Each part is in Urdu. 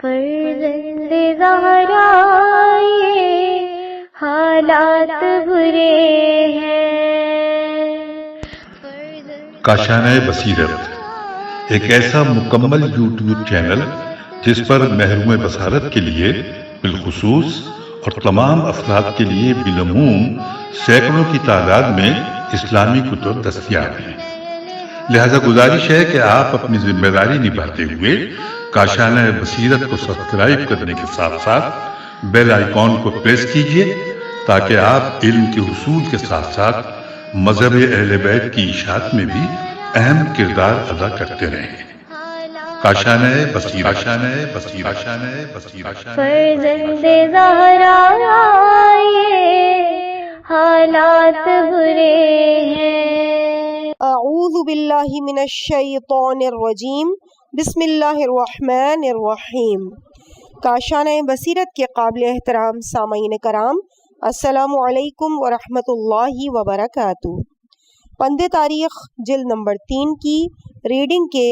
فرزند زہرا یہ حالات برے ہیں۔ کاشانۂ بصیرت ایک ایسا مکمل یوٹیوب چینل جس پر محروم بصارت کے لیے بالخصوص اور تمام افراد کے لیے بالعموم سینکڑوں کی تعداد میں اسلامی کتب دستیاب ہیں۔ لہذا گزارش ہے کہ آپ اپنی ذمہ داری نبھاتے ہوئے کاشانۂ بصیرت کو سبسکرائب کرنے کے ساتھ ساتھ بیل آئیکن کو پریس کیجیے تاکہ آپ علم کے حصول کے ساتھ ساتھ مذہب اہل بیت کی اشاعت میں بھی اہم کردار ادا کرتے رہیں۔ کاشانۂ بصیرت، کاشانۂ بصیرت، کاشانۂ بصیرت۔ فرزند زہرا یہ حالات برے ہیں۔ اعوذ باللہ من الشیطان الرجیم، بسم اللہ الرحمن الرحیم۔ کاشانۂ بصیرت کے قابل احترام سامعین کرام، السلام علیکم ورحمۃ اللہ وبرکاتہ۔ پند تاریخ جلد نمبر 3 کی ریڈنگ کے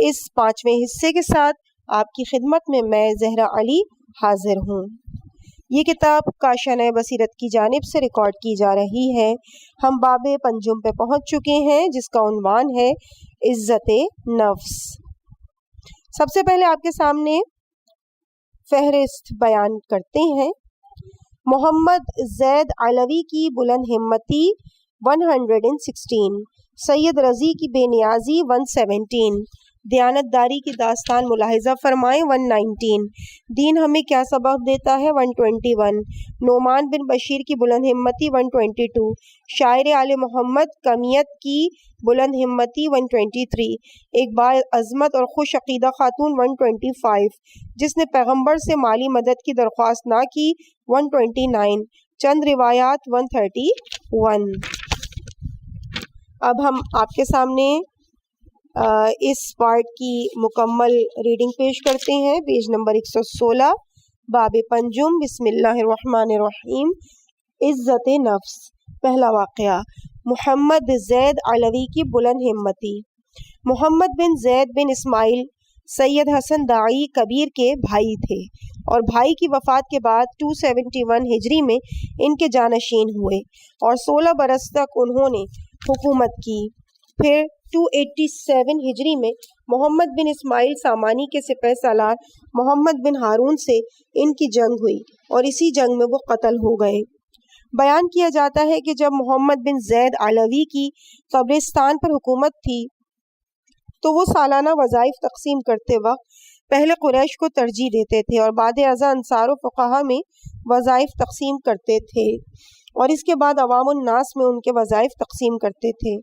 اس 5ویں حصے کے ساتھ آپ کی خدمت میں زہرا علی حاضر ہوں۔ یہ کتاب کاشانۂ بصیرت کی جانب سے ریکارڈ کی جا رہی ہے۔ ہم باب پنجم پہ پہنچ چکے ہیں جس کا عنوان ہے عزت نفس۔ سب سے پہلے آپ کے سامنے فہرست بیان کرتے ہیں۔ محمد زید علوی کی بلند ہمتی 116، سید رضی کی بے نیازی 117، دیانت داری کی داستان ملاحظہ فرمائیں 119، دین ہمیں کیا سبق دیتا ہے 121، نعمان بن بشیر کی بلند ہمتی 122، شاعر آل محمد کمیت کی بلند ہمتی 123، ایک باعظمت اور خوش عقیدہ خاتون 125، جس نے پیغمبر سے مالی مدد کی درخواست نہ کی 129، چند روایات 131۔ اب ہم آپ کے سامنے اس پارٹ کی مکمل ریڈنگ پیش کرتے ہیں۔ پیج نمبر 116، باب پنجم، بسم اللہ الرحمن الرحیم، عزت نفس۔ پہلا واقعہ، محمد زید علوی کی بلند ہمتی۔ محمد بن زید بن اسماعیل سید حسن داعی کبیر کے بھائی تھے اور بھائی کی وفات کے بعد 271 ہجری میں ان کے جانشین ہوئے اور 16 برس تک انہوں نے حکومت کی۔ پھر 287 ہجری میں محمد بن اسماعیل سامانی کے سپہ سالار محمد بن ہارون سے ان کی جنگ ہوئی اور اسی جنگ میں وہ قتل ہو گئے۔ بیان کیا جاتا ہے کہ جب محمد بن زید علوی کی قبرستان پر حکومت تھی تو وہ سالانہ وظائف تقسیم کرتے وقت پہلے قریش کو ترجیح دیتے تھے اور بعد ازاں انصار و فقہا میں وظائف تقسیم کرتے تھے اور اس کے بعد عوام الناس میں ان کے وظائف تقسیم کرتے تھے۔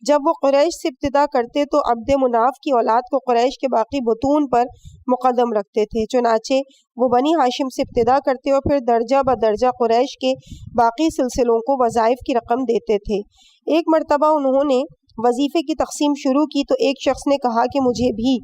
جب وہ قریش سے ابتدا کرتے تو عبد مناف کی اولاد کو قریش کے باقی بطون پر مقدم رکھتے تھے، چنانچہ وہ بنی ہاشم سے ابتدا کرتے اور پھر درجہ بدرجہ قریش کے باقی سلسلوں کو وظائف کی رقم دیتے تھے۔ ایک مرتبہ انہوں نے وظیفے کی تقسیم شروع کی تو ایک شخص نے کہا کہ مجھے بھی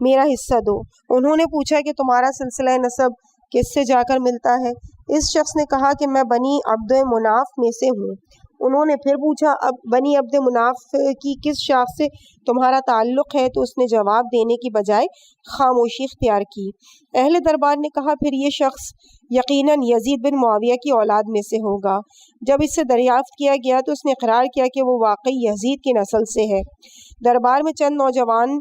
میرا حصہ دو۔ انہوں نے پوچھا کہ تمہارا سلسلہ نسب کس سے جا کر ملتا ہے؟ اس شخص نے کہا کہ میں بنی عبد مناف میں سے ہوں۔ انہوں نے پھر پوچھا بنی عبد مناف کی کس شاخ سے تمہارا تعلق ہے؟ تو اس نے جواب دینے کی بجائے خاموشی اختیار کی۔ اہل دربار نے کہا پھر یہ شخص یقیناً یزید بن معاویہ کی اولاد میں سے ہوگا۔ جب اس سے دریافت کیا گیا تو اس نے اقرار کیا کہ وہ واقعی یزید کی نسل سے ہے۔ دربار میں چند نوجوان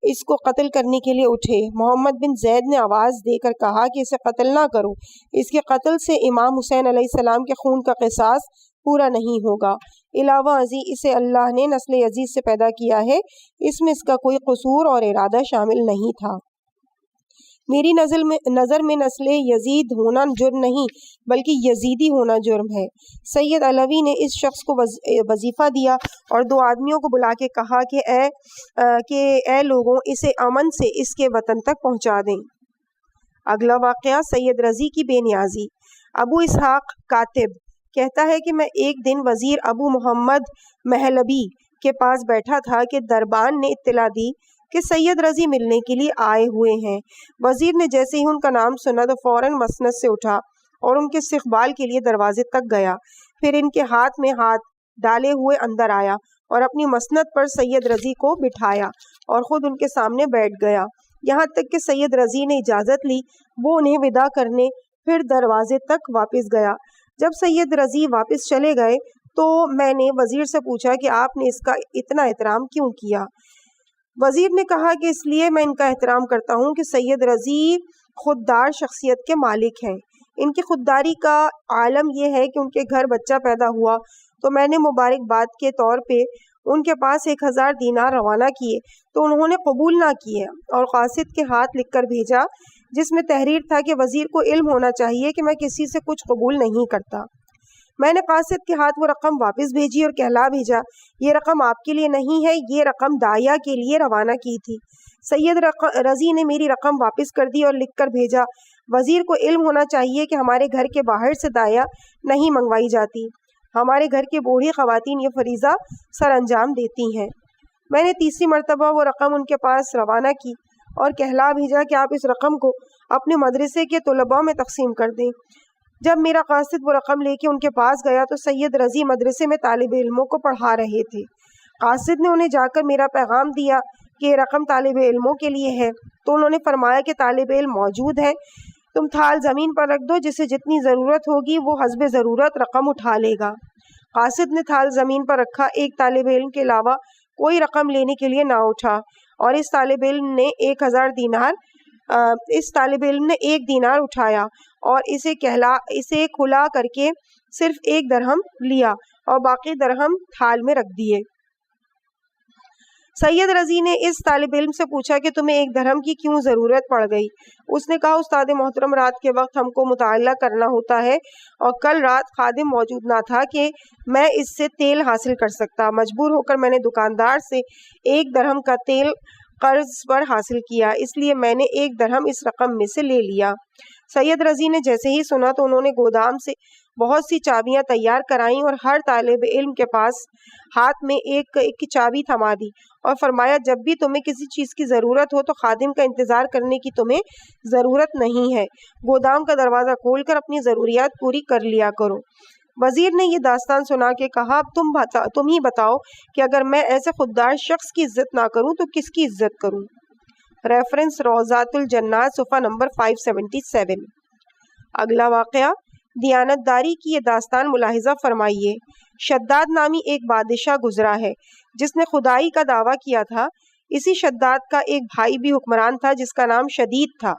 اس کو قتل کرنے کے لیے اٹھے۔ محمد بن زید نے آواز دے کر کہا کہ اسے قتل نہ کرو، اس کے قتل سے امام حسین علیہ السلام کے خون کا قصاص پورا نہیں ہوگا۔ علاوہ ازیں اسے اللہ نے نسل یزید سے پیدا کیا ہے، اس میں اس کا کوئی قصور اور ارادہ شامل نہیں تھا۔ میری نظر میں نسل یزید ہونا جرم نہیں بلکہ یزیدی ہونا جرم ہے۔ سید علوی نے اس شخص کو وظیفہ دیا اور 2 آدمیوں کو بلا کے کہا کہ اے لوگوں اسے امن سے اس کے وطن تک پہنچا دیں۔ اگلا واقعہ، سید رضی کی بے نیازی۔ ابو اسحاق کاتب کہتا ہے کہ میں ایک دن وزیر ابو محمد محلبی کے پاس بیٹھا تھا کہ دربان نے اطلاع دی کہ سید رضی ملنے کے لیے آئے ہوئے ہیں۔ وزیر نے جیسے ہی ان کا نام سنا تو فوراً مسند سے اٹھا اور ان کے استقبال کے لیے دروازے تک گیا، پھر ان کے ہاتھ میں ہاتھ ڈالے ہوئے اندر آیا اور اپنی مسند پر سید رضی کو بٹھایا اور خود ان کے سامنے بیٹھ گیا۔ یہاں تک کہ سید رضی نے اجازت لی وہ انہیں ودا کرنے پھر دروازے تک واپس گیا۔ جب سید رضی واپس چلے گئے تو میں نے وزیر سے پوچھا کہ آپ نے اس کا اتنا احترام کیوں کیا؟ وزیر نے کہا کہ اس لیے میں ان کا احترام کرتا ہوں کہ سید رضی خوددار شخصیت کے مالک ہیں۔ ان کی خودداری کا عالم یہ ہے کہ ان کے گھر بچہ پیدا ہوا تو میں نے مبارکباد کے طور پہ ان کے پاس 1000 دینار روانہ کیے تو انہوں نے قبول نہ کیے اور قاصد کے ہاتھ لکھ کر بھیجا جس میں تحریر تھا کہ وزیر کو علم ہونا چاہیے کہ میں کسی سے کچھ قبول نہیں کرتا۔ میں نے قاصد کے ہاتھ وہ رقم واپس بھیجی اور کہلا بھیجا یہ رقم آپ کے لیے نہیں ہے، یہ رقم داعیہ کے لیے روانہ کی تھی۔ سید رضی نے میری رقم واپس کر دی اور لکھ کر بھیجا وزیر کو علم ہونا چاہیے کہ ہمارے گھر کے باہر سے داعیہ نہیں منگوائی جاتی، ہمارے گھر کی بوڑھی خواتین یہ فریضہ سر انجام دیتی ہیں۔ میں نے تیسری مرتبہ وہ رقم ان کے پاس روانہ کی اور کہلا بھیجا کہ آپ اس رقم کو اپنے مدرسے کے طلباء میں تقسیم کر دیں۔ جب میرا قاصد وہ رقم لے کے ان کے پاس گیا تو سید رضی مدرسے میں طالب علموں کو پڑھا رہے تھے۔ قاصد نے انہیں جا کر میرا پیغام دیا کہ یہ رقم طالب علموں کے لیے ہے تو انہوں نے فرمایا کہ طالب علم موجود ہیں، تم تھال زمین پر رکھ دو، جسے جتنی ضرورت ہوگی وہ حسب ضرورت رقم اٹھا لے گا۔ قاصد نے تھال زمین پر رکھا، ایک طالب علم کے علاوہ کوئی رقم لینے کے لیے نہ اٹھا اور اس طالب علم نے 1 دینار اٹھایا اور اسے کھلا کر کے صرف 1 درہم لیا اور باقی درہم تھال میں رکھ دیے۔ سید رضی نے اس طالب علم سے پوچھا کہ تمہیں 1 درہم کی کیوں ضرورت پڑ گئی؟ اس نے کہا استاد محترم رات کے وقت ہم کو مطالعہ کرنا ہوتا ہے اور کل رات خادم موجود نہ تھا کہ میں اس سے تیل حاصل کر سکتا، مجبور ہو کر میں نے دکاندار سے 1 درہم کا تیل قرض پر حاصل کیا، اس لیے میں نے 1 درہم اس رقم میں سے لے لیا۔ سید رضی نے جیسے ہی سنا تو انہوں نے گودام سے بہت سی چابیاں تیار کرائیں اور ہر طالب علم کے پاس ہاتھ میں ایک چابی تھما دی اور فرمایا جب بھی تمہیں کسی چیز کی ضرورت ہو تو خادم کا انتظار کرنے کی تمہیں ضرورت نہیں ہے، گودام کا دروازہ کھول کر اپنی ضروریات پوری کر لیا کرو۔ وزیر نے یہ داستان سنا کے کہا اب تم ہی بتاؤ کہ اگر میں ایسے خوددار شخص کی عزت نہ کروں تو کس کی عزت کروں؟ ریفرنس روضات الجنات صفحہ نمبر 577۔ اگلا واقعہ دیانت داری کی یہ داستان ملاحظہ فرمائیے۔ شداد نامی ایک بادشاہ گزرا ہے جس نے خدائی کا دعویٰ کیا تھا۔ اسی شداد کا ایک بھائی بھی حکمران تھا جس کا نام شدید تھا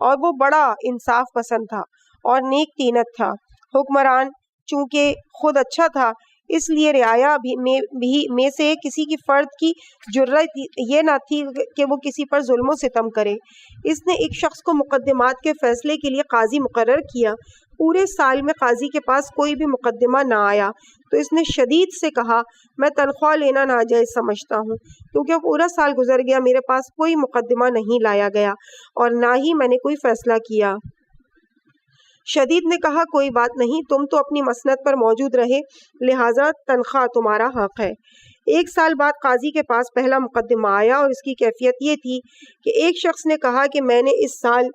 اور وہ بڑا انصاف پسند تھا اور نیک طینت تھا۔ حکمران چونکہ خود اچھا تھا اس لیے رعایا میں سے کسی کی فرد کی جرأت یہ نہ تھی کہ وہ کسی پر ظلم و ستم کرے۔ اس نے ایک شخص کو مقدمات کے فیصلے کے لیے قاضی مقرر کیا۔ پورے سال میں قاضی کے پاس کوئی بھی مقدمہ نہ آیا تو اس نے شدید سے کہا میں تنخواہ لینا ناجائز سمجھتا ہوں کیونکہ پورا سال گزر گیا میرے پاس کوئی مقدمہ نہیں لایا گیا اور نہ ہی میں نے کوئی فیصلہ کیا۔ شدید نے کہا کوئی بات نہیں، تم تو اپنی مسند پر موجود رہے لہٰذا تنخواہ تمہارا حق ہے۔ 1 سال بعد قاضی کے پاس پہلا مقدمہ آیا اور اس کی کیفیت یہ تھی کہ ایک شخص نے کہا کہ میں نے اس سال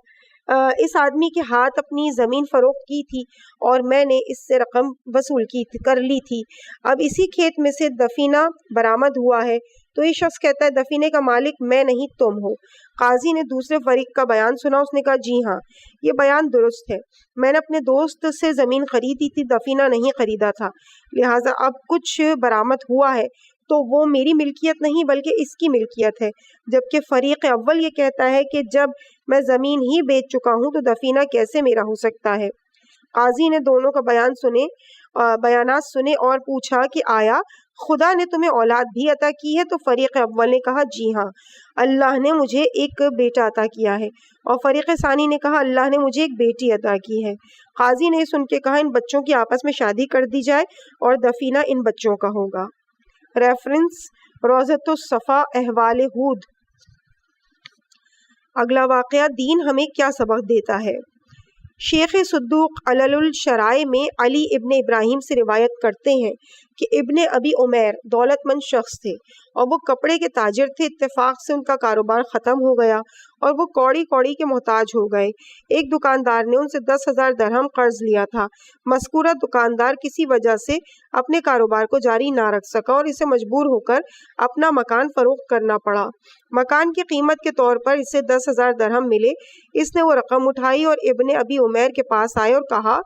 اس آدمی کے ہاتھ اپنی زمین فروخت کی تھی اور میں نے اس سے رقم وصول کر لی تھی، اب اسی کھیت میں سے دفینہ برآمد ہوا ہے تو یہ شخص کہتا ہے دفینے کا مالک میں نہیں تم ہو۔ قاضی نے دوسرے فریق کا بیان سنا، اس نے کہا جی ہاں یہ بیان درست ہے، میں نے اپنے دوست سے زمین خریدی تھی، دفینہ نہیں خریدا تھا، لہٰذا اب کچھ برآمد ہوا ہے تو وہ میری ملکیت نہیں بلکہ اس کی ملکیت ہے، جبکہ فریق اول یہ کہتا ہے کہ جب میں زمین ہی بیچ چکا ہوں تو دفینہ کیسے میرا ہو سکتا ہے۔ قاضی نے دونوں کا بیانات سنے اور پوچھا کہ آیا خدا نے تمہیں اولاد بھی عطا کی ہے؟ تو فریق اول نے کہا جی ہاں اللہ نے مجھے ایک بیٹا عطا کیا ہے، اور فریق ثانی نے کہا اللہ نے مجھے ایک بیٹی عطا کی ہے۔ قاضی نے سن کے کہا ان بچوں کی آپس میں شادی کر دی جائے اور دفینہ ان بچوں کا ہوگا۔ ریفرنس روضۃ الصفا احوال ہود۔ اگلا واقعہ دین ہمیں کیا سبق دیتا ہے۔ شیخ صدوق علل الشرائع میں علی ابن ابراہیم سے روایت کرتے ہیں کہ ابن ابی عمیر دولت مند شخص تھے اور وہ کپڑے کے تاجر تھے. اتفاق سے ان کا کاروبار ختم ہو گیا اور وہ کوڑی کوڑی کے محتاج ہو گئے. ایک دکاندار نے ان سے 10,000 درہم قرض لیا تھا. مذکورہ دکاندار کسی وجہ سے اپنے کاروبار کو جاری نہ رکھ سکا اور اسے مجبور ہو کر اپنا مکان فروخت کرنا پڑا. مکان کی قیمت کے طور پر اسے 10,000 درہم ملے. اس نے وہ رقم اٹھائی اور ابن ابی عمیر کے پاس آئے اور کہا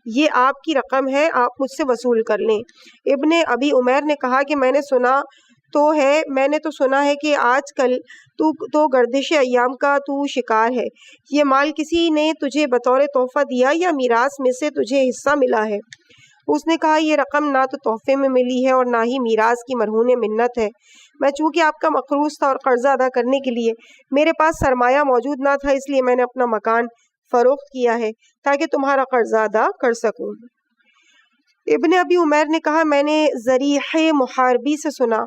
یہ آپ کی رقم ہے, آپ مجھ سے وصول کر لیں. ابن ابی عمیر نے کہا کہ میں نے تو سنا ہے کہ آج کل تو گردش ایام کا تو شکار ہے. یہ مال کسی نے تجھے بطور تحفہ دیا یا میراث میں سے تجھے حصہ ملا ہے؟ اس نے کہا یہ رقم نہ تو تحفے میں ملی ہے اور نہ ہی میراث کی مرہون منت ہے. میں چونکہ آپ کا مقروض تھا اور قرضہ ادا کرنے کے لیے میرے پاس سرمایہ موجود نہ تھا, اس لیے میں نے اپنا مکان فروخت کیا ہے تاکہ تمہارا قرضہ ادا کر سکوں. ابن ابی عمیر نے کہا میں نے ذریح محاربی سے سنا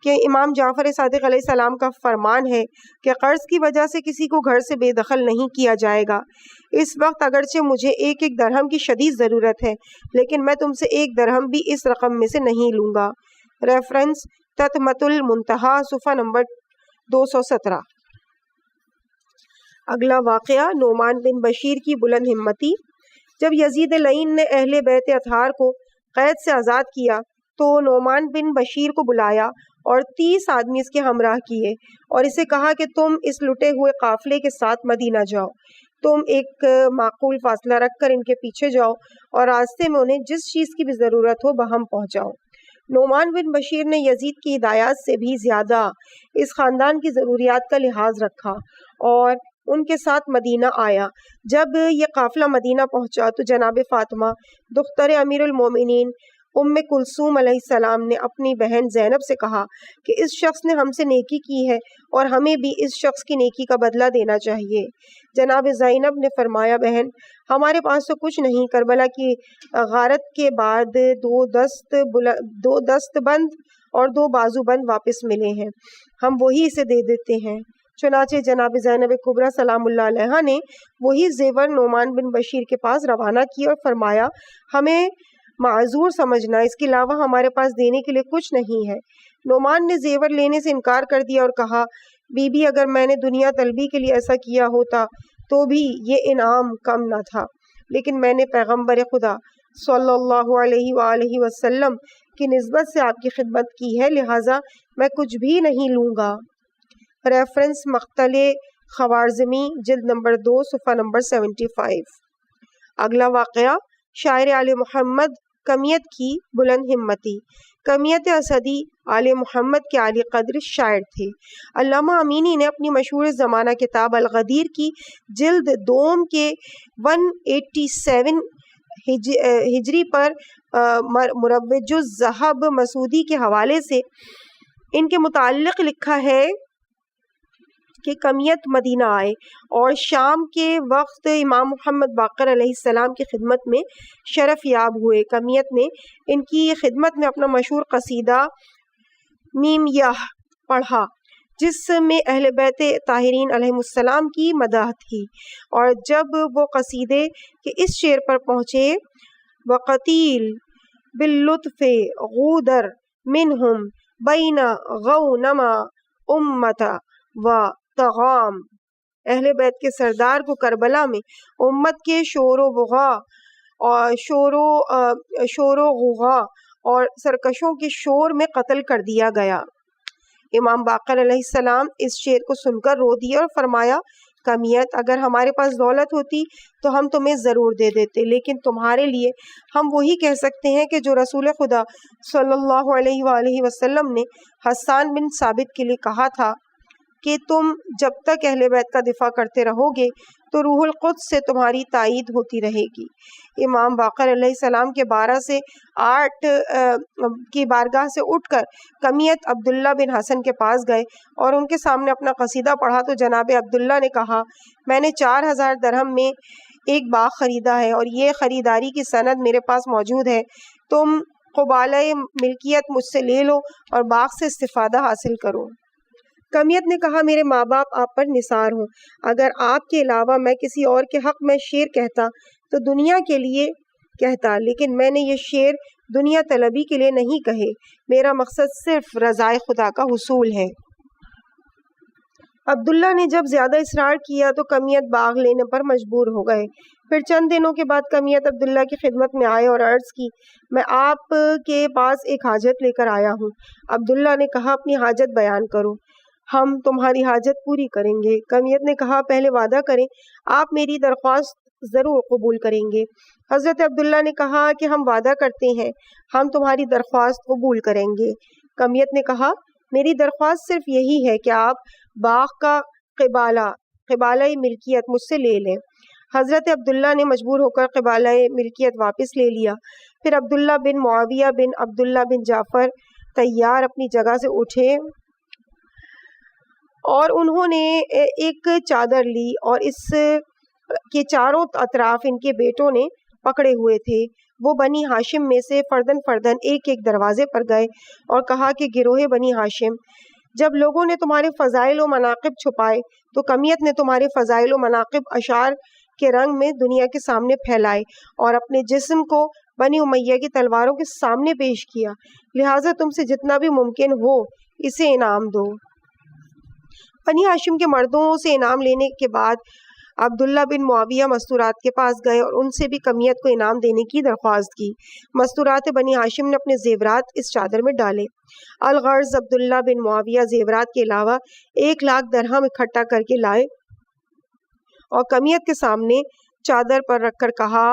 کہ امام جعفر صادق علیہ السلام کا فرمان ہے کہ قرض کی وجہ سے کسی کو گھر سے بے دخل نہیں کیا جائے گا. اس وقت اگرچہ مجھے 1 درہم کی شدید ضرورت ہے لیکن میں تم سے 1 درہم بھی اس رقم میں سے نہیں لوں گا. ریفرنس تتمۃ المنتہا صفحہ نمبر 217. اگلا واقعہ نعمان بن بشیر کی بلند ہمتی. جب یزید لعین نے اہل بیت اطہار کو قید سے آزاد کیا تو نعمان بن بشیر کو بلایا اور 30 آدمی اس کے ہمراہ کیے اور اسے کہا کہ تم اس لٹے ہوئے قافلے کے ساتھ مدینہ جاؤ. تم ایک معقول فاصلہ رکھ کر ان کے پیچھے جاؤ اور راستے میں انہیں جس چیز کی بھی ضرورت ہو بہم پہنچاؤ. نعمان بن بشیر نے یزید کی ہدایات سے بھی زیادہ اس خاندان کی ضروریات کا لحاظ رکھا اور ان کے ساتھ مدینہ آیا. جب یہ قافلہ مدینہ پہنچا تو جناب فاطمہ دختر امیر المومنین ام کلثوم علیہ السلام نے اپنی بہن زینب سے کہا کہ اس شخص نے ہم سے نیکی کی ہے اور ہمیں بھی اس شخص کی نیکی کا بدلہ دینا چاہیے. جناب زینب نے فرمایا بہن ہمارے پاس تو کچھ نہیں, کربلا کی غارت کے بعد 2 دست بند اور 2 بازو بند واپس ملے ہیں, ہم وہی اسے دے دیتے ہیں. چنانچہ جناب زینب کبریٰ سلام اللہ علیہا نے وہی زیور نعمان بن بشیر کے پاس روانہ کی اور فرمایا ہمیں معذور سمجھنا, اس کے علاوہ ہمارے پاس دینے کے لیے کچھ نہیں ہے. نعمان نے زیور لینے سے انکار کر دیا اور کہا بی بی اگر میں نے دنیا طلبی کے لیے ایسا کیا ہوتا تو بھی یہ انعام کم نہ تھا, لیکن میں نے پیغمبر خدا صلی اللہ علیہ وآلہ وسلم کی نسبت سے آپ کی خدمت کی ہے, لہٰذا میں کچھ بھی نہیں لوں گا. ریفرنس مقتل خوارزمی جلد نمبر 2 صفحہ نمبر 75. اگلا واقعہ شاعر آل محمد کمیت کی بلند ہمتی. کمیت اسدی آل محمد کے عالی قدر شاعر تھے. علامہ امینی نے اپنی مشہور زمانہ کتاب الغدیر کی جلد 2 کے 187 ہجری پر مروج الذہب مسعودی کے حوالے سے ان کے متعلق لکھا ہے کہ کمیت مدینہ آئے اور شام کے وقت امام محمد باقر علیہ السلام کی خدمت میں شرف یاب ہوئے. کمیت نے ان کی خدمت میں اپنا مشہور قصیدہ میمیہ پڑھا جس میں اہل بیت طاہرین علیہ السلام کی مدح تھی, اور جب وہ قصیدے کے اس شعر پر پہنچے وقتیل باللطف غودر منہم بین غونما امتا و تغام, اہل بیت کے سردار کو کربلا میں امت کے شور و غوغا اور سرکشوں کے شور میں قتل کر دیا گیا. امام باقر علیہ السلام اس شعر کو سن کر رو دیے اور فرمایا کمیت اگر ہمارے پاس دولت ہوتی تو ہم تمہیں ضرور دے دیتے, لیکن تمہارے لیے ہم وہی کہہ سکتے ہیں کہ جو رسول خدا صلی اللہ علیہ وآلہ وسلم نے حسان بن ثابت کے لیے کہا تھا کہ تم جب تک اہل بیت کا دفاع کرتے رہو گے تو روح القدس سے تمہاری تائید ہوتی رہے گی. امام باقر علیہ السلام کے 12 سے 8 کی بارگاہ سے اٹھ کر کمیت عبداللہ بن حسن کے پاس گئے اور ان کے سامنے اپنا قصیدہ پڑھا تو جناب عبداللہ نے کہا میں نے 4000 درہم میں ایک باغ خریدا ہے اور یہ خریداری کی سند میرے پاس موجود ہے, تم قبالہ ملکیت مجھ سے لے لو اور باغ سے استفادہ حاصل کرو. کمیت نے کہا میرے ماں باپ آپ پر نثار ہوں, اگر آپ کے علاوہ میں کسی اور کے حق میں شعر کہتا تو دنیا کے لیے کہتا, لیکن میں نے یہ شعر دنیا طلبی کے لیے نہیں کہے، میرا مقصد صرف رضائے خدا کا حصول ہے۔ عبداللہ نے جب زیادہ اصرار کیا تو کمیت باغ لینے پر مجبور ہو گئے۔ پھر چند دنوں کے بعد کمیت عبداللہ کی خدمت میں آئے اور عرض کی، میں آپ کے پاس ایک حاجت لے کر آیا ہوں۔ عبداللہ نے کہا، اپنی حاجت بیان کرو، ہم تمہاری حاجت پوری کریں گے۔ کمیت نے کہا، پہلے وعدہ کریں آپ میری درخواست ضرور قبول کریں گے۔ حضرت عبداللہ نے کہا کہ ہم وعدہ کرتے ہیں ہم تمہاری درخواست قبول کریں گے۔ کمیت نے کہا، میری درخواست صرف یہی ہے کہ آپ باغ کا قبالہ ملکیت مجھ سے لے لیں۔ حضرت عبداللہ نے مجبور ہو کر قبالہ ملکیت واپس لے لیا۔ پھر عبداللہ بن معاویہ بن عبداللہ بن جعفر طیار اپنی جگہ سے اٹھے اور انہوں نے ایک چادر لی اور اس کے چاروں اطراف ان کے بیٹوں نے پکڑے ہوئے تھے۔ وہ بنی ہاشم میں سے فردن فردن ایک ایک دروازے پر گئے اور کہا کہ گروہ بنی ہاشم، جب لوگوں نے تمہارے فضائل و مناقب چھپائے تو کمیت نے تمہارے فضائل و مناقب اشعار کے رنگ میں دنیا کے سامنے پھیلائے اور اپنے جسم کو بنی امیہ کی تلواروں کے سامنے پیش کیا، لہٰذا تم سے جتنا بھی ممکن ہو اسے انعام دو۔ بنی ہاشم کے مردوں سے انعام لینے کے بعد عبداللہ بن معاویہ مستورات کے پاس گئے اور ان سے بھی کمیت کو انعام دینے کی درخواست کی۔ مستورات بنی ہاشم نے اپنے زیورات اس چادر میں ڈالے۔ الغرض عبداللہ بن معاویہ زیورات کے علاوہ 1,00,000 درہم اکٹھا کر کے لائے اور کمیت کے سامنے چادر پر رکھ کر کہا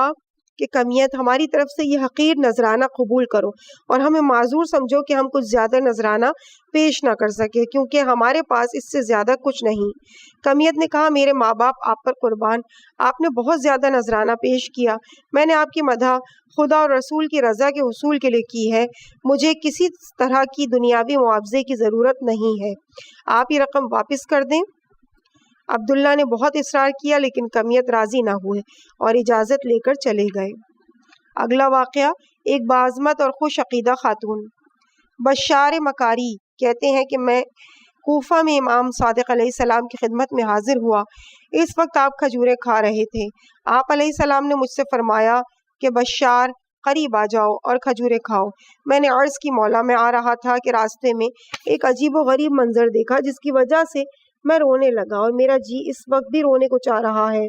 کہ کمیت، ہماری طرف سے یہ حقیر نذرانہ قبول کرو اور ہمیں معذور سمجھو کہ ہم کچھ زیادہ نذرانہ پیش نہ کر سکے، کیونکہ ہمارے پاس اس سے زیادہ کچھ نہیں۔ کمیت نے کہا، میرے ماں باپ آپ پر قربان، آپ نے بہت زیادہ نذرانہ پیش کیا، میں نے آپ کی مدح خدا اور رسول کی رضا کے حصول کے لیے کی ہے، مجھے کسی طرح کی دنیاوی معاوضے کی ضرورت نہیں ہے، آپ یہ رقم واپس کر دیں۔ عبداللہ نے بہت اصرار کیا لیکن کمیت راضی نہ ہوئے اور اجازت لے کر چلے گئے۔ اگلا واقعہ، ایک باعظمت اور خوش عقیدہ خاتون۔ بشار مکاری کہتے ہیں کہ میں کوفہ میں امام صادق علیہ السلام کی خدمت میں حاضر ہوا۔ اس وقت آپ کھجوریں کھا رہے تھے۔ آپ علیہ السلام نے مجھ سے فرمایا کہ بشار، قریب آ جاؤ اور کھجوریں کھاؤ۔ میں نے عرض کی، مولا، میں آ رہا تھا کہ راستے میں ایک عجیب و غریب منظر دیکھا جس کی وجہ سے میں رونے لگا اور میرا جی اس وقت بھی رونے کو چاہ رہا ہے،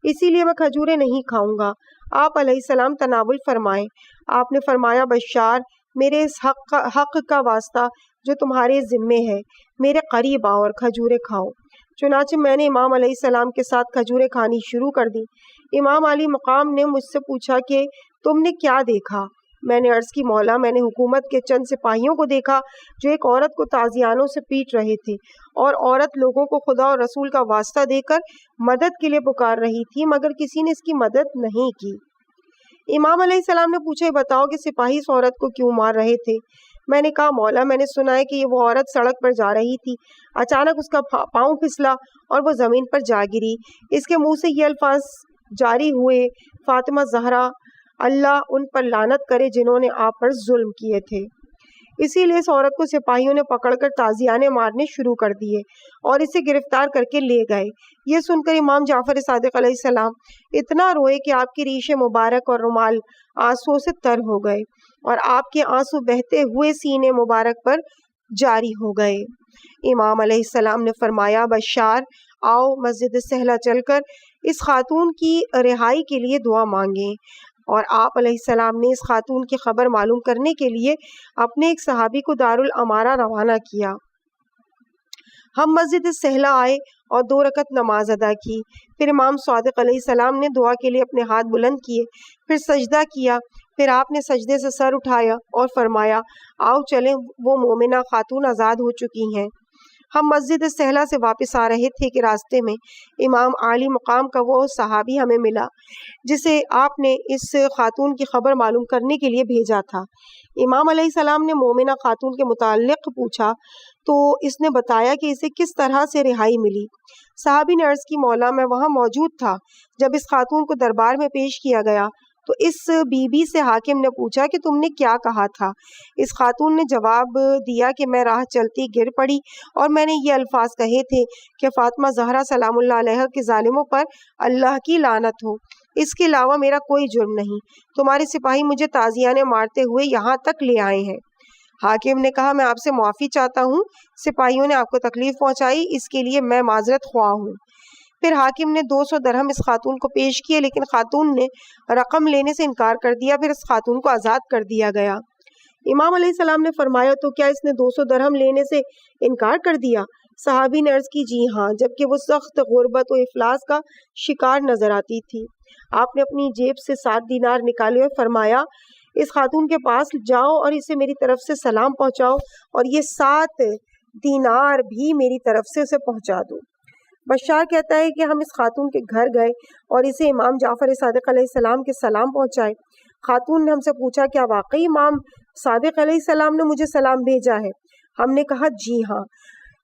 اسی لیے میں کھجوریں نہیں کھاؤں گا۔ آپ علیہ السلام تناول فرمائے۔ آپ نے فرمایا، بشار، میرے اس حق کا واسطہ جو تمہارے ذمے ہے، میرے قریب آؤ اور کھجوریں کھاؤ۔ چنانچہ میں نے امام علیہ السلام کے ساتھ کھجوریں کھانی شروع کر دی۔ امام علی مقام نے مجھ سے پوچھا کہ تم نے کیا دیکھا؟ میں نے عرض کی، مولا، میں نے حکومت کے چند سپاہیوں کو دیکھا جو ایک عورت کو تازیانوں سے پیٹ رہے تھے، اور عورت لوگوں کو خدا اور رسول کا واسطہ دے کر مدد کے لیے پکار رہی تھی، مگر کسی نے اس کی مدد نہیں کی۔ امام علیہ السلام نے پوچھا، بتاؤ کہ سپاہی اس عورت کو کیوں مار رہے تھے؟ میں نے کہا، مولا، میں نے سنا ہے کہ وہ عورت سڑک پر جا رہی تھی، اچانک اس کا پاؤں پھسلا اور وہ زمین پر جا گری۔ اس کے منہ سے یہ الفاظ جاری ہوئے، فاطمہ زہرا، اللہ ان پر لعنت کرے جنہوں نے آپ پر ظلم کیے تھے۔ اسی لیے اس عورت کو سپاہیوں نے پکڑ کر تازیانے مارنے شروع کر دیے اور اسے گرفتار کر کے لے گئے۔ یہ سن کر امام جعفر صادق علیہ السلام اتنا روئے کہ آپ کی ریش مبارک اور رومال آنسوؤں سے تر ہو گئے اور آپ کے آنسو بہتے ہوئے سینے مبارک پر جاری ہو گئے۔ امام علیہ السلام نے فرمایا، بشار، آؤ مسجد سہلہ چل کر اس خاتون کی رہائی کے لیے دعا مانگیں۔ اور آپ علیہ السلام نے اس خاتون کی خبر معلوم کرنے کے لیے اپنے ایک صحابی کو دارالامارہ روانہ کیا۔ ہم مسجد سہلہ آئے اور 2 رکعت نماز ادا کی۔ پھر امام صادق علیہ السلام نے دعا کے لیے اپنے ہاتھ بلند کیے، پھر سجدہ کیا، پھر آپ نے سجدے سے سر اٹھایا اور فرمایا، آؤ چلیں، وہ مومنہ خاتون آزاد ہو چکی ہیں۔ ہم مسجد سہلہ سے واپس آ رہے تھے کہ راستے میں امام عالی مقام کا وہ صحابی ہمیں ملا جسے آپ نے اس خاتون کی خبر معلوم کرنے کے لیے بھیجا تھا۔ امام علیہ السلام نے مومنہ خاتون کے متعلق پوچھا تو اس نے بتایا کہ اسے کس طرح سے رہائی ملی۔ صحابی نے عرض کی، مولا، میں وہاں موجود تھا جب اس خاتون کو دربار میں پیش کیا گیا تو اس بی بی سے حاکم نے پوچھا کہ تم نے کیا کہا تھا؟ اس خاتون نے جواب دیا کہ میں راہ چلتی گر پڑی اور میں نے یہ الفاظ کہے تھے کہ فاطمہ زہرا سلام اللہ علیہ کے ظالموں پر اللہ کی لعنت ہو، اس کے علاوہ میرا کوئی جرم نہیں، تمہارے سپاہی مجھے تازیانے مارتے ہوئے یہاں تک لے آئے ہیں۔ حاکم نے کہا میں آپ سے معافی چاہتا ہوں، سپاہیوں نے آپ کو تکلیف پہنچائی، اس کے لیے میں معذرت خواہ ہوں۔ پھر حاکم نے 200 درہم اس خاتون کو پیش کیے، لیکن خاتون نے رقم لینے سے انکار کر دیا، پھر اس خاتون کو آزاد کر دیا گیا۔ امام علیہ السلام نے فرمایا تو کیا اس نے 200 درہم لینے سے انکار کر دیا؟ صحابی نے عرض کی جی ہاں، جبکہ وہ سخت غربت و افلاس کا شکار نظر آتی تھی۔ آپ نے اپنی جیب سے 7 دینار نکالے اور فرمایا اس خاتون کے پاس جاؤ اور اسے میری طرف سے سلام پہنچاؤ اور یہ 7 دینار بھی میری طرف سے اسے پہنچا دو۔ بشار کہتا ہے کہ ہم اس خاتون کے گھر گئے اور اسے امام جعفر صادق علیہ السلام کے سلام پہنچائے۔ خاتون نے ہم سے پوچھا کیا واقعی امام صادق علیہ السلام نے مجھے سلام بھیجا ہے؟ ہم نے کہا جی ہاں،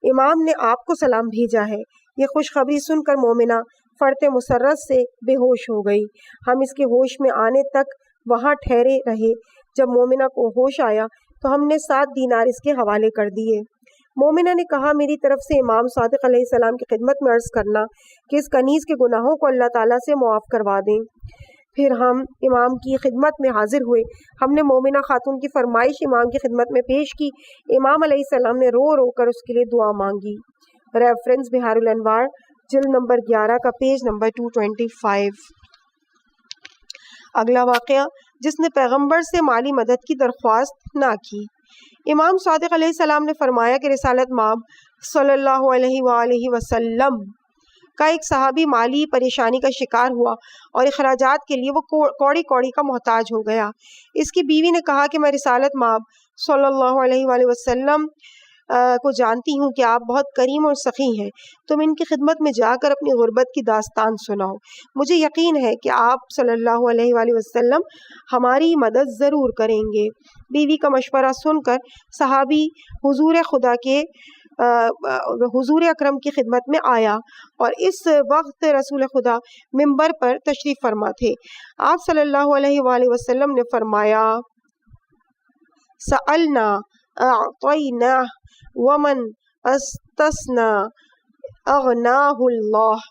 امام نے آپ کو سلام بھیجا ہے۔ یہ خوشخبری سن کر مومنہ فرط مسرت سے بے ہوش ہو گئی۔ ہم اس کے ہوش میں آنے تک وہاں ٹھہرے رہے۔ جب مومنہ کو ہوش آیا تو ہم نے 7 دینار اس کے حوالے کر دیے۔ مومنہ نے کہا میری طرف سے امام صادق علیہ السلام کی خدمت میں عرض کرنا کہ اس کنیز کے گناہوں کو اللہ تعالیٰ سے معاف کروا دیں۔ پھر ہم امام کی خدمت میں حاضر ہوئے۔ ہم نے مومنہ خاتون کی فرمائش امام کی خدمت میں پیش کی۔ امام علیہ السلام نے رو رو کر اس کے لیے دعا مانگی۔ ریفرنس بہار الانوار جلد نمبر 11 کا پیج نمبر 225۔ اگلا واقعہ جس نے پیغمبر سے مالی مدد کی درخواست نہ کی۔ امام صادق علیہ السلام نے فرمایا کہ رسالت مآب صلی اللہ علیہ وآلہ وسلم کا ایک صحابی مالی پریشانی کا شکار ہوا اور اخراجات کے لیے وہ کوڑی کوڑی کا محتاج ہو گیا۔ اس کی بیوی نے کہا کہ میں رسالت مآب صلی اللہ علیہ وآلہ وسلم کو جانتی ہوں کہ آپ بہت کریم اور سخی ہیں، تم ان کی خدمت میں جا کر اپنی غربت کی داستان سناؤ، مجھے یقین ہے کہ آپ صلی اللہ علیہ وآلہ وسلم ہماری مدد ضرور کریں گے۔ بیوی کا مشورہ سن کر صحابی حضور اکرم کی خدمت میں آیا اور اس وقت رسول خدا منبر پر تشریف فرما تھے۔ آپ صلی اللہ علیہ وآلہ وسلم نے فرمایا سألنا اعطینا ومن استثنا اغناہ اللہ،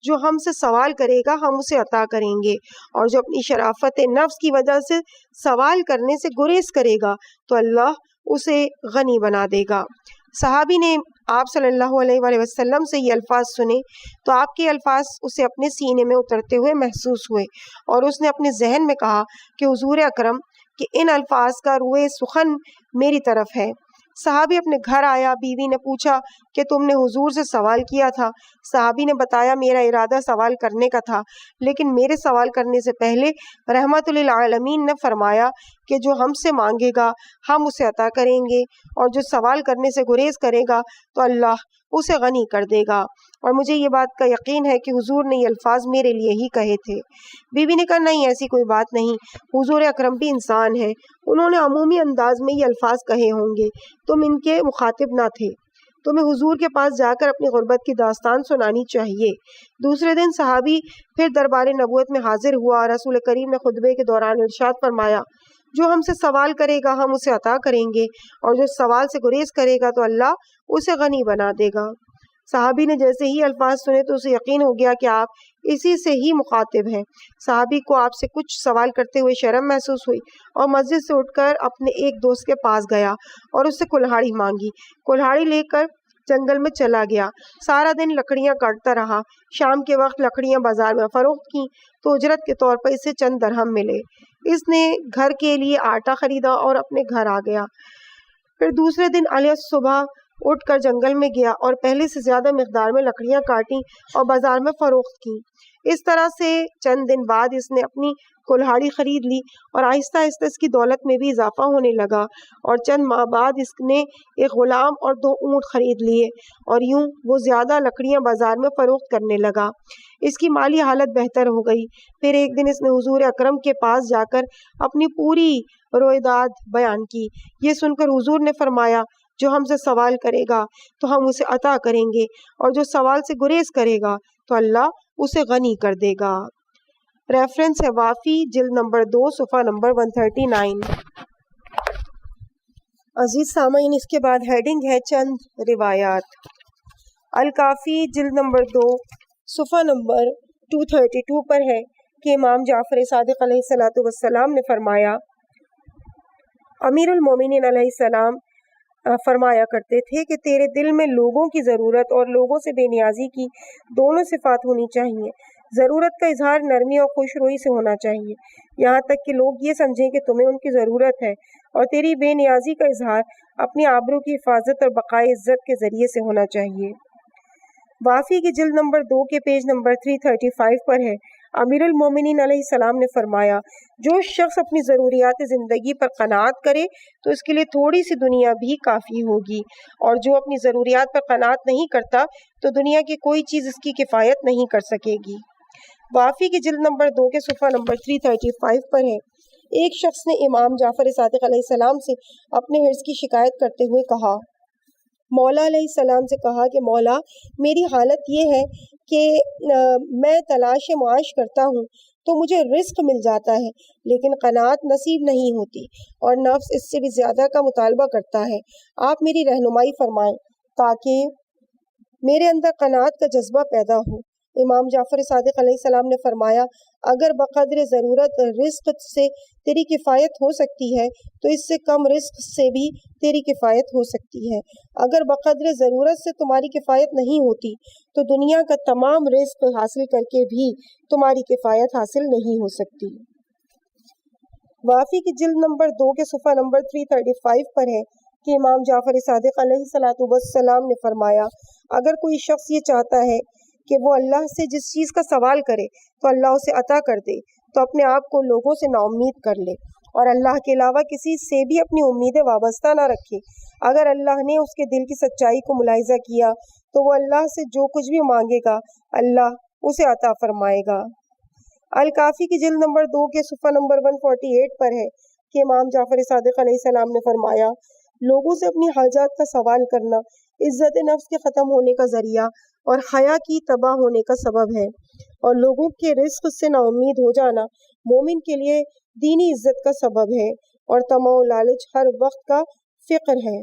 جو ہم سے سوال کرے گا ہم اسے عطا کریں گے، اور جو اپنی شرافت نفس کی وجہ سے سوال کرنے سے گریز کرے گا تو اللہ اسے غنی بنا دے گا۔ صحابی نے آپ صلی اللہ علیہ وآلہ وسلم سے یہ الفاظ سنے تو آپ کے الفاظ اسے اپنے سینے میں اترتے ہوئے محسوس ہوئے اور اس نے اپنے ذہن میں کہا کہ حضور اکرم کہ ان الفاظ کا روئے سخن میری طرف ہے۔ صحابی اپنے گھر آیا، بیوی نے پوچھا کہ تم نے حضور سے سوال کیا تھا؟ صحابی نے بتایا میرا ارادہ سوال کرنے کا تھا، لیکن میرے سوال کرنے سے پہلے رحمت للعالمین نے فرمایا کہ جو ہم سے مانگے گا ہم اسے عطا کریں گے، اور جو سوال کرنے سے گریز کرے گا تو اللہ اسے غنی کر دے گا، اور مجھے یہ بات کا یقین ہے کہ حضور نے یہ الفاظ میرے لیے ہی کہے تھے۔ بیوی نے کہا نہیں، ایسی کوئی بات نہیں، حضور اکرم بھی انسان ہے، انہوں نے عمومی انداز میں یہ الفاظ کہے ہوں گے، تم ان کے مخاطب نہ تھے، تمہیں حضور کے پاس جا کر اپنی غربت کی داستان سنانی چاہیے۔ دوسرے دن صحابی پھر دربار نبوت میں حاضر ہوا اور رسول کریم نے خطبے کے دوران ارشاد فرمایا جو ہم سے سوال کرے گا ہم اسے عطا کریں گے، اور جو سوال سے گریز کرے گا تو اللہ اسے غنی بنا دے گا۔ صحابی نے جیسے ہی الفاظ سنے تو اسے یقین ہو گیا کہ آپ اسی سے ہی مخاطب ہیں۔ صحابی کو آپ سے کچھ سوال کرتے ہوئے شرم محسوس ہوئی اور مسجد سے اٹھ کر اپنے ایک دوست کے پاس گیا اور اس سے کلہاڑی مانگی۔ کلہاڑی لے کر جنگل میں چلا گیا، سارا دن لکڑیاں کاٹتا رہا۔ شام کے وقت لکڑیاں بازار میں فروخت کی تو اجرت کے طور پر اسے چند درہم ملے۔ اس نے گھر کے لیے آٹا خریدا اور اپنے گھر آ گیا۔ پھر دوسرے دن علیہ صبح اٹھ کر جنگل میں گیا اور پہلے سے زیادہ مقدار میں لکڑیاں کاٹیں اور بازار میں فروخت کی۔ اس طرح سے چند دن بعد اس نے اپنی کلہاڑی خرید لی اور آہستہ آہستہ اس کی دولت میں بھی اضافہ ہونے لگا، اور چند ماہ بعد اس نے ایک غلام اور 2 اونٹ خرید لیے، اور یوں وہ زیادہ لکڑیاں بازار میں فروخت کرنے لگا۔ اس کی مالی حالت بہتر ہو گئی۔ پھر ایک دن اس نے حضور اکرم کے پاس جا کر اپنی پوری رویداد بیان کی۔ یہ سن کر حضور نے فرمایا جو ہم سے سوال کرے گا تو ہم اسے عطا کریں گے، اور جو سوال سے گریز کرے گا تو اللہ اسے غنی کر دے گا۔ ریفرنس ہے وافی جلد نمبر 2 صفحہ نمبر 139۔ عزیز سامعین، اس کے بعد ہیڈنگ ہے چند روایات۔ الکافی جلد نمبر 2 صفحہ نمبر 232 پر ہے کہ امام جعفر صادق علیہ السلام نے فرمایا، امیر المومنین علیہ السلام فرمایا کرتے تھے کہ تیرے دل میں لوگوں کی ضرورت اور لوگوں سے بے نیازی کی دونوں صفات ہونی چاہیے۔ ضرورت کا اظہار نرمی اور خوش روئی سے ہونا چاہیے، یہاں تک کہ لوگ یہ سمجھیں کہ تمہیں ان کی ضرورت ہے، اور تیری بے نیازی کا اظہار اپنی آبرو کی حفاظت اور بقائے عزت کے ذریعے سے ہونا چاہیے۔ وافی کی جلد نمبر 2 کے پیج نمبر 335 پر ہے، امیر المومنین علیہ السلام نے فرمایا، جو شخص اپنی ضروریات زندگی پر قناعت کرے تو اس کے لیے تھوڑی سی دنیا بھی کافی ہوگی، اور جو اپنی ضروریات پر قناعت نہیں کرتا تو دنیا کی کوئی چیز اس کی کفایت نہیں کر سکے گی۔ وافی کی جلد نمبر 2 کے صفحہ نمبر 335 پر ہے، ایک شخص نے امام جعفر صادق علیہ السلام سے اپنے حرص کی شکایت کرتے ہوئے کہا، مولا علیہ السلام سے کہا کہ مولا، میری حالت یہ ہے کہ میں تلاش معاش کرتا ہوں تو مجھے رزق مل جاتا ہے، لیکن قناعت نصیب نہیں ہوتی اور نفس اس سے بھی زیادہ کا مطالبہ کرتا ہے۔ آپ میری رہنمائی فرمائیں تاکہ میرے اندر قناعت کا جذبہ پیدا ہو۔ امام جعفر صادق علیہ السلام نے فرمایا، اگر بقدر ضرورت رزق سے تیری کفایت ہو سکتی ہے تو اس سے کم رزق سے بھی تیری کفایت ہو سکتی ہے۔ اگر بقدر ضرورت سے تمہاری کفایت نہیں ہوتی تو دنیا کا تمام رزق حاصل کر کے بھی تمہاری کفایت حاصل نہیں ہو سکتی۔ وافی کی جلد نمبر 2 کے صفحہ نمبر 335 پر ہے کہ امام جعفر صادق علیہ السلام نے فرمایا، اگر کوئی شخص یہ چاہتا ہے کہ وہ اللہ سے جس چیز کا سوال کرے تو اللہ اسے عطا کر دے، تو اپنے آپ کو لوگوں سے نا امید کر لے اور اللہ کے علاوہ کسی سے بھی اپنی امیدیں وابستہ نہ رکھے۔ اگر اللہ نے اس کے دل کی سچائی کو ملاحظہ کیا تو وہ اللہ سے جو کچھ بھی مانگے گا اللہ اسے عطا فرمائے گا۔ الکافی کی جلد نمبر 2 کے صفحہ نمبر 148 پر ہے کہ امام جعفر صادق علیہ السلام نے فرمایا، لوگوں سے اپنی حاجات کا سوال کرنا عزت نفس کے ختم ہونے کا ذریعہ اور حیا کی تباہ ہونے کا سبب ہے، اور لوگوں کے رزق سے نا امید ہو جانا مومن کے لیے دینی عزت کا سبب ہے، اور طمع و لالچ ہر وقت کا فقر ہے۔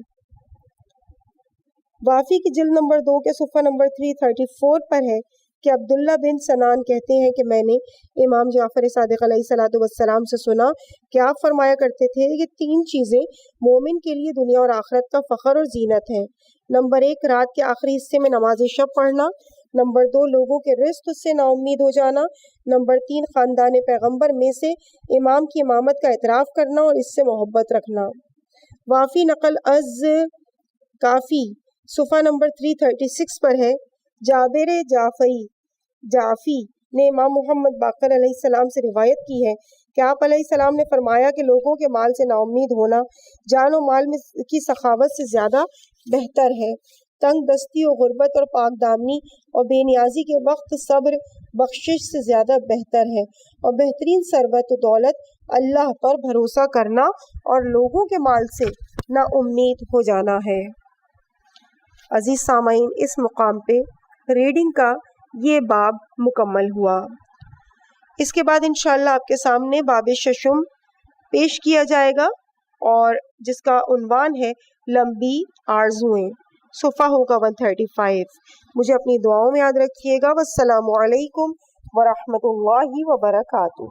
وافی کی جلد نمبر 2 کے صفحہ نمبر 334 پر ہے کہ عبداللہ بن سنان کہتے ہیں کہ میں نے امام جعفر صادق علیہ السلام سے سنا کہ آپ فرمایا کرتے تھے کہ 3 چیزیں مومن کے لیے دنیا اور آخرت کا فخر اور زینت ہیں۔ نمبر 1، رات کے آخری حصے میں نماز شب پڑھنا۔ نمبر 2، لوگوں کے رزق سے نا امید ہو جانا۔ نمبر 3، خاندان پیغمبر میں سے امام کی امامت کا اعتراف کرنا اور اس سے محبت رکھنا۔ وافی نقل از کافی صفحہ نمبر 336 پر ہے، جابر جعفی نے امام محمد باقر علیہ السلام سے روایت کی ہے کہ آپ علیہ السلام نے فرمایا کہ لوگوں کے مال سے نا امید ہونا جان و مال کی سخاوت سے زیادہ بہتر ہے۔ تنگ دستی و غربت اور پاک دامنی اور بے نیازی کے وقت صبر بخشش سے زیادہ بہتر ہے، اور بہترین ثروت و دولت اللہ پر بھروسہ کرنا اور لوگوں کے مال سے نا امید ہو جانا ہے۔ عزیز سامعین، اس مقام پہ ریڈنگ کا یہ باب مکمل ہوا۔ اس کے بعد انشاءاللہ آپ کے سامنے باب ششم پیش کیا جائے گا، اور جس کا عنوان ہے لمبی آرزوئیں، صفحہ ہوگا 135۔ مجھے اپنی دعاؤں میں یاد رکھیے گا۔ والسلام علیکم ورحمۃ اللہ وبرکاتہ۔